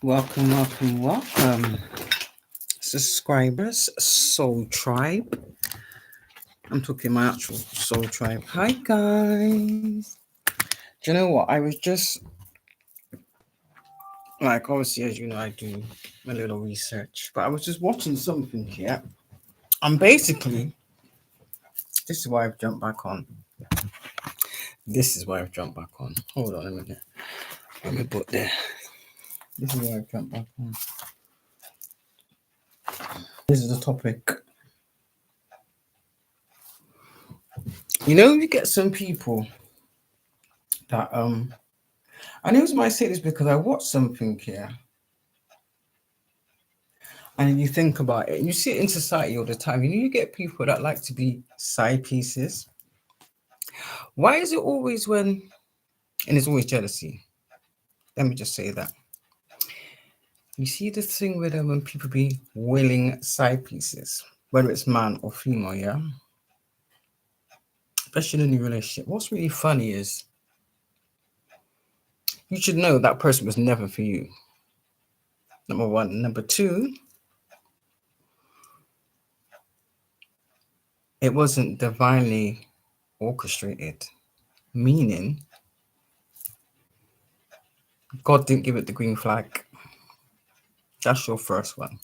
Welcome, subscribers, Soul Tribe. I'm talking my actual Soul Tribe. Hi, guys. Do you know what? I was just like, obviously, as you know, I do a little research, but I was just watching something here, and basically, this is why I've jumped back on. Hold on a minute. Let me put there. This is why I've jumped back on. This is the topic. You get some people that and the reason why I say this because I watched something here, and you think about it, and you see it in society all the time. You get people that like to be side pieces. Why is it always and it's always jealousy? Let me just say that. You see the thing with when people be willing side pieces, whether it's man or female, yeah? Especially in a new relationship. What's really funny is you should know that person was never for you. Number one. Number two, it wasn't divinely orchestrated, meaning God didn't give it the green flag. That's your first one.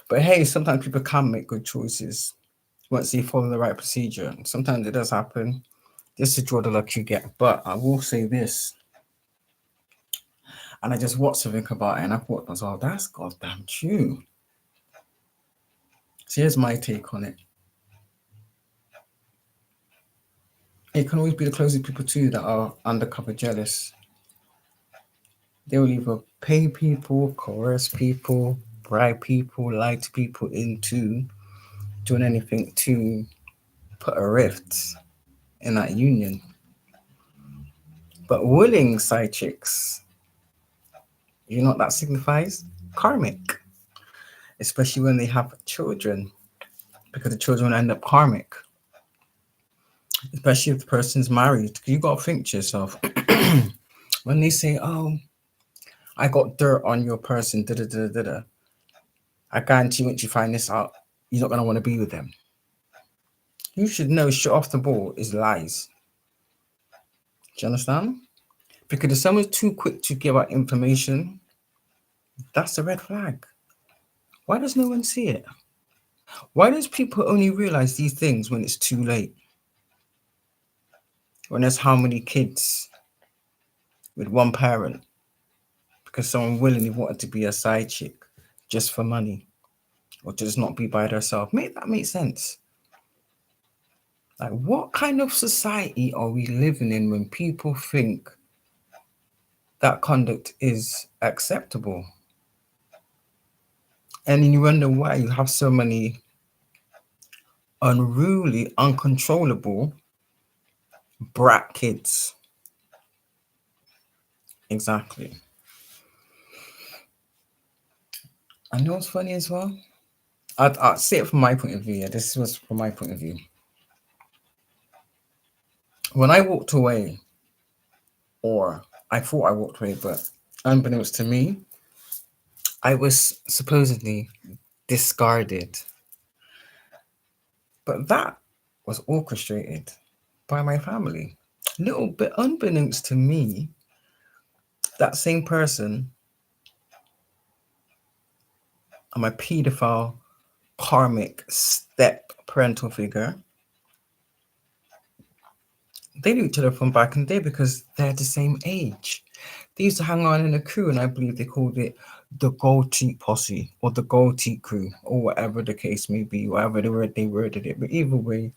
But hey, sometimes people can make good choices once they follow the right procedure. Sometimes it does happen. This is draw the luck you get. But I will say this, and I just watched something about it, and I thought, oh, that's goddamn true. So here's my take on it. It can always be the closest people to you that are undercover jealous. They will either pay people, coerce people, bribe people, lie to people into doing anything to put a rift in that union. But willing side chicks, you know what that signifies? Karmic. Especially when they have children, because the children end up karmic. Especially if the person's married. You got to think to yourself, when they say, oh, I got dirt on your person, I guarantee once you find this out, you're not going to want to be with them. You should know shit off the ball is lies. Do you understand? Because if someone's too quick to give out information, that's a red flag. Why does no one see it? Why does people only realize these things when it's too late? When there's how many kids with one parent because someone willingly wanted to be a side chick just for money or just not be by themselves? Make that make sense? Like, what kind of society are we living in when people think that conduct is acceptable? And then you wonder why you have so many unruly, uncontrollable brat kids. Exactly. And you know what's funny as well? I'd say it from my point of view. Yeah, this was from my point of view. When I walked away, or I thought I walked away, but unbeknownst to me, I was supposedly discarded. But that was orchestrated by my family. Little bit unbeknownst to me, that same person, I'm a paedophile, karmic step parental figure. They knew each other from back in the day because they're the same age. They used to hang on in a crew, and I believe they called it the Gold Teeth Posse or the Gold Teeth Crew, or whatever the case may be, whatever the word they worded it. But either way,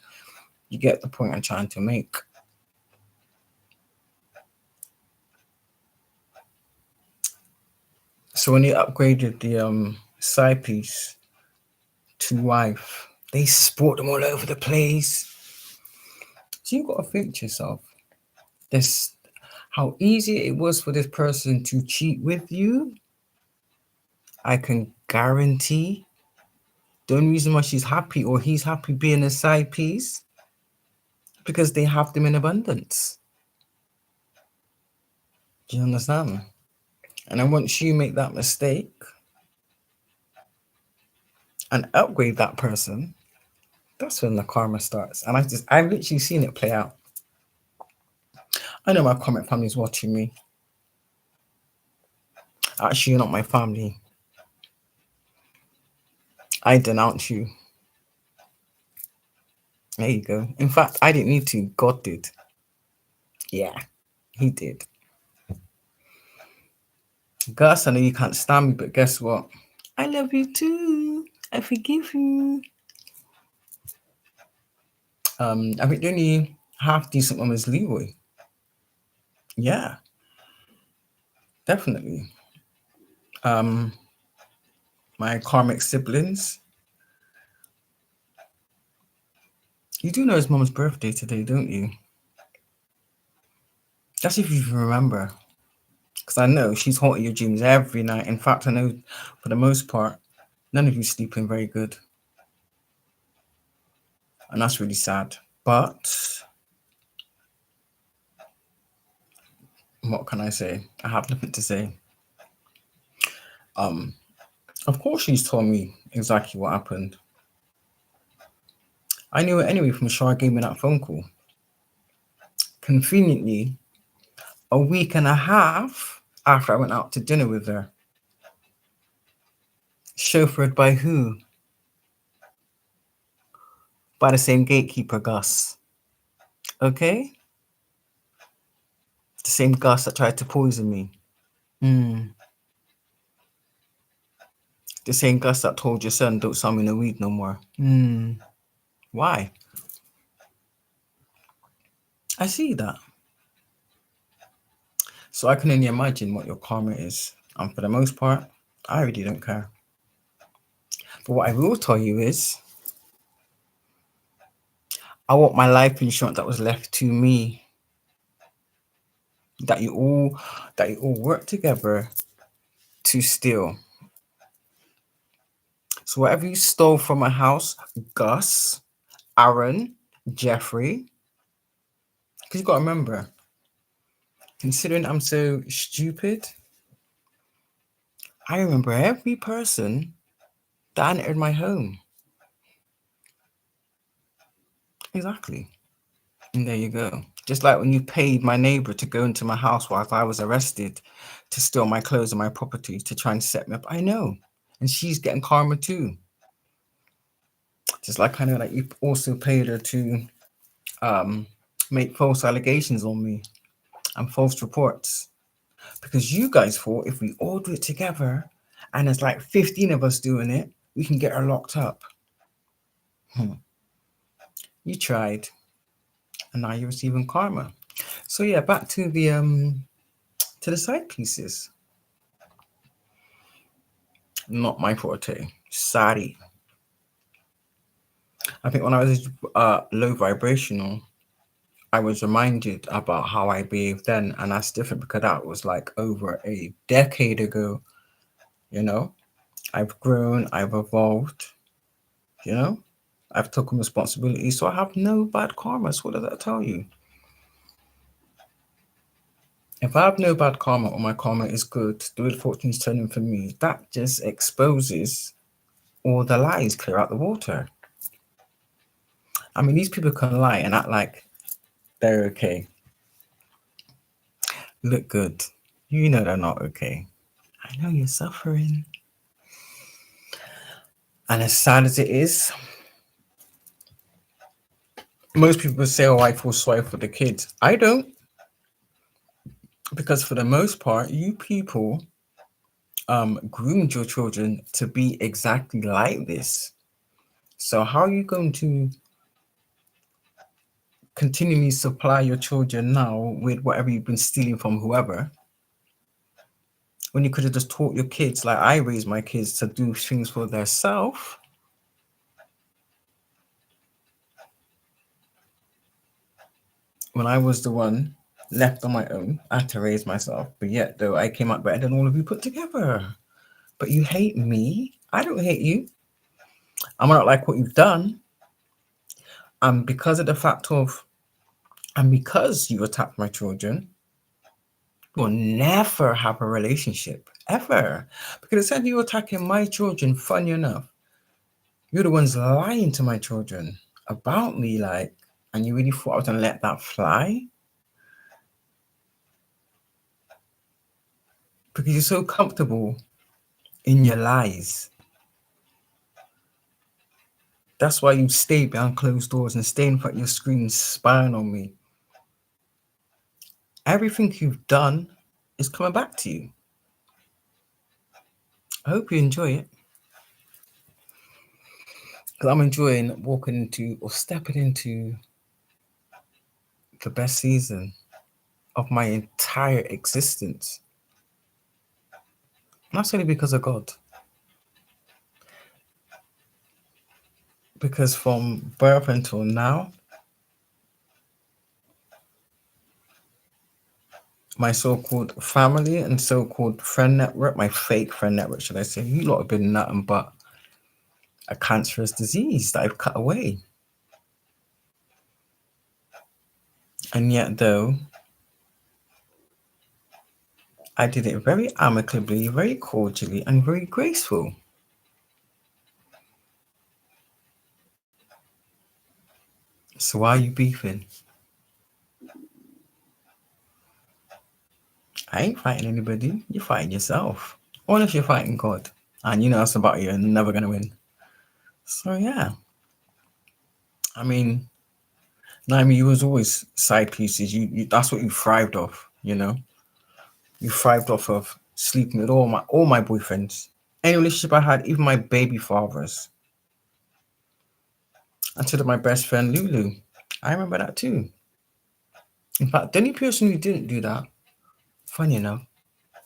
you get the point I'm trying to make. So when they upgraded the side piece to wife, they sport them all over the place. So you got to think to yourself, this how easy it was for this person to cheat with you. I can guarantee the only reason why she's happy or he's happy being a side piece because they have them in abundance. Do you understand? And then once you make that mistake and upgrade that person, that's when the karma starts. And I've literally seen it play out. I know my comment family is watching me. Actually, you're not my family. I denounce you. There you go. In fact, I didn't need to. God did. Yeah, he did. Gus, I know you can't stand me, but guess what? I love you too. I forgive you. I think the only half decent one was Leroy. Yeah, definitely. Um, my karmic siblings. You do know his mom's birthday today, don't you? That's if you remember. Because I know she's haunting your dreams every night. In fact, I know for the most part, none of you sleeping very good. And that's really sad. But what can I say? I have nothing to say. Um, of course she's told me exactly what happened. I knew it anyway from Shah gave me that phone call. Conveniently, a week and a half after I went out to dinner with her. Chauffeured by who? By the same gatekeeper, Gus. Okay? The same Gus that tried to poison me. Hmm. The same Gus that told your son, don't sell me no weed no more. Hmm. Why? I see that. So I can only imagine what your karma is. And for the most part, I really don't care. But what I will tell you is, I want my life insurance that was left to me. That you all work together to steal. So whatever you stole from a house, Gus, Aaron, Jeffrey, because you got to remember, considering I'm so stupid, I remember every person that entered my home. Exactly. And there you go. Just like when you paid my neighbor to go into my house whilst I was arrested to steal my clothes and my property to try and set me up. I know. And she's getting karma too. Just like I know that you also paid her to um, make false allegations on me and false reports. Because you guys thought if we all do it together and there's like 15 of us doing it, we can get her locked up. You tried, and now you're receiving karma. So yeah, back to the side pieces. Not my forte. Sorry. I think when I was low vibrational, I was reminded about how I behaved then, and that's different because that was like over a decade ago. You know, I've grown, I've evolved. You know, I've taken responsibility, so I have no bad karma. So what does that tell you? If I have no bad karma or my karma is good, the wheel of fortune is turning for me. That just exposes all the lies, clear out the water. I mean, these people can lie and act like they're okay, look good. You know they're not okay. I know you're suffering. And as sad as it is, most people say, oh, I feel sorry for the kids. I don't. Because for the most part, you people groomed your children to be exactly like this. So how are you going to continually supply your children now with whatever you've been stealing from whoever, when you could have just taught your kids, like I raised my kids, to do things for themselves? When I was the one left on my own, I had to raise myself. But yet, though, I came out better than all of you put together. But you hate me. I don't hate you. I'm not like what you've done. And because of the fact of, and because you attacked my children, will never have a relationship ever, because instead of you attacking my children, funny enough, you're the ones lying to my children about me, like, and you really thought I was gonna let that fly because you're so comfortable in your lies. That's why you stay behind closed doors and stay in front of your screen spying on me. Everything you've done is coming back to you. I hope you enjoy it. Because I'm enjoying walking into or stepping into the best season of my entire existence. Not only because of God, because from birth until now, my so-called family and so-called friend network, my fake friend network, should I say, you lot have been nothing but a cancerous disease that I've cut away. And yet, though, I did it very amicably, very cordially, and very graceful. So why are you beefing? I ain't fighting anybody. You're fighting yourself. Or if you're fighting God. And you know that's about you, you're never gonna win. So yeah. I mean, Naomi, you was always side pieces. You that's what you thrived off, you know? You thrived off of sleeping with all my boyfriends. Any relationship I had, even my baby fathers. Until my best friend Lulu. I remember that too. In fact, the only person who didn't do that, funny enough,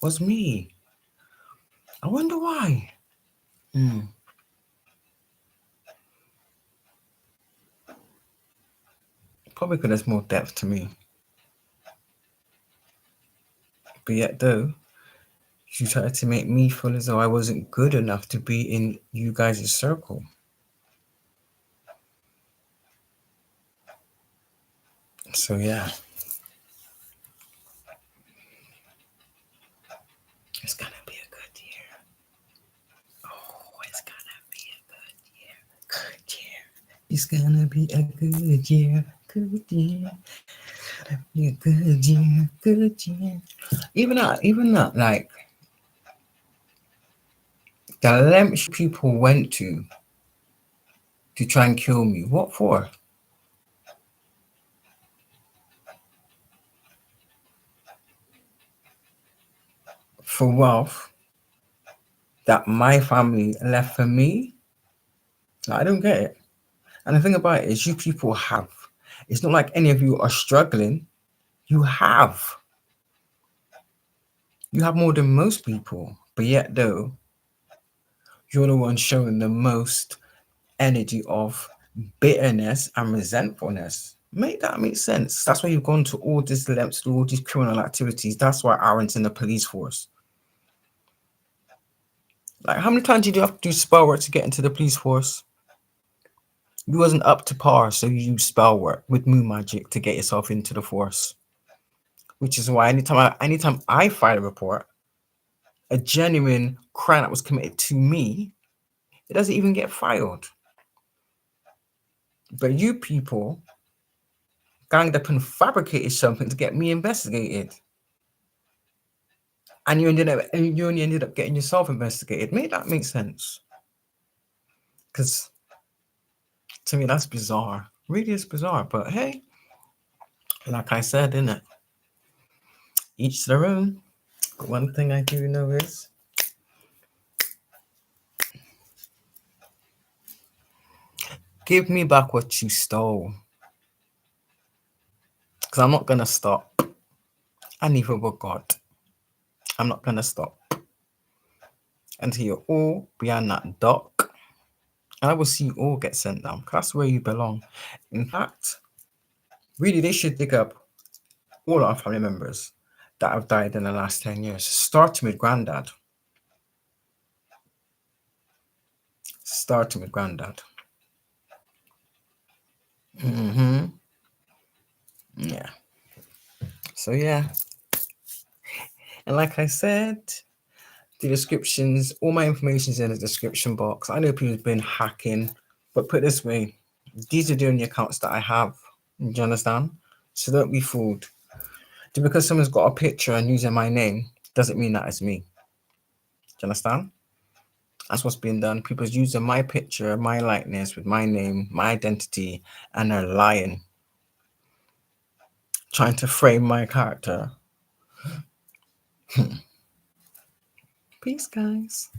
was me. I wonder why. Hmm. Probably because there's more depth to me. But yet, though, you tried to make me feel as though I wasn't good enough to be in you guys' circle. So, yeah, it's gonna be a good year. Oh, it's gonna be a good year. Good year. It's gonna be a good year. Good year. Gonna be a good year. Good year. Even that, like, the lengths people went to try and kill me. What for? For wealth that my family left for me? Like, I don't get it. And the thing about it is, you people have. It's not like any of you are struggling. You have. You have more than most people. But yet, though, you're the one showing the most energy of bitterness and resentfulness. Make that make sense. That's why you've gone to all these lengths, to all these criminal activities. That's why Aaron's in the police force. Like, how many times did you have to do spell work to get into the police force? You wasn't up to par, so you used spell work with moon magic to get yourself into the force. Which is why anytime I file a report, a genuine crime that was committed to me, it doesn't even get filed. But you people ganged up and fabricated something to get me investigated. And you only ended up getting yourself investigated. Make that make sense. Because to me that's bizarre. Really is bizarre. But hey, like I said, innit? Each their own. But one thing I do know is give me back what you stole. Because I'm not gonna stop. And neither will God. I'm not gonna stop until you're all beyond that dock. And I will see you all get sent down. 'Cause that's where you belong. In fact, really, they should dig up all our family members that have died in the last 10 years, starting with granddad. Starting with granddad. Hmm. Yeah. So, yeah, And like I said, the descriptions, all my information is in the description box. I know people have been hacking, but put it this way, these are the only accounts that I have. Do you understand? So don't be fooled. Just because someone's got a picture and using my name doesn't mean that it's me. Do you understand? That's what's being done. People's using my picture, my likeness with my name, my identity, and they're lying, trying to frame my character. Peace, guys.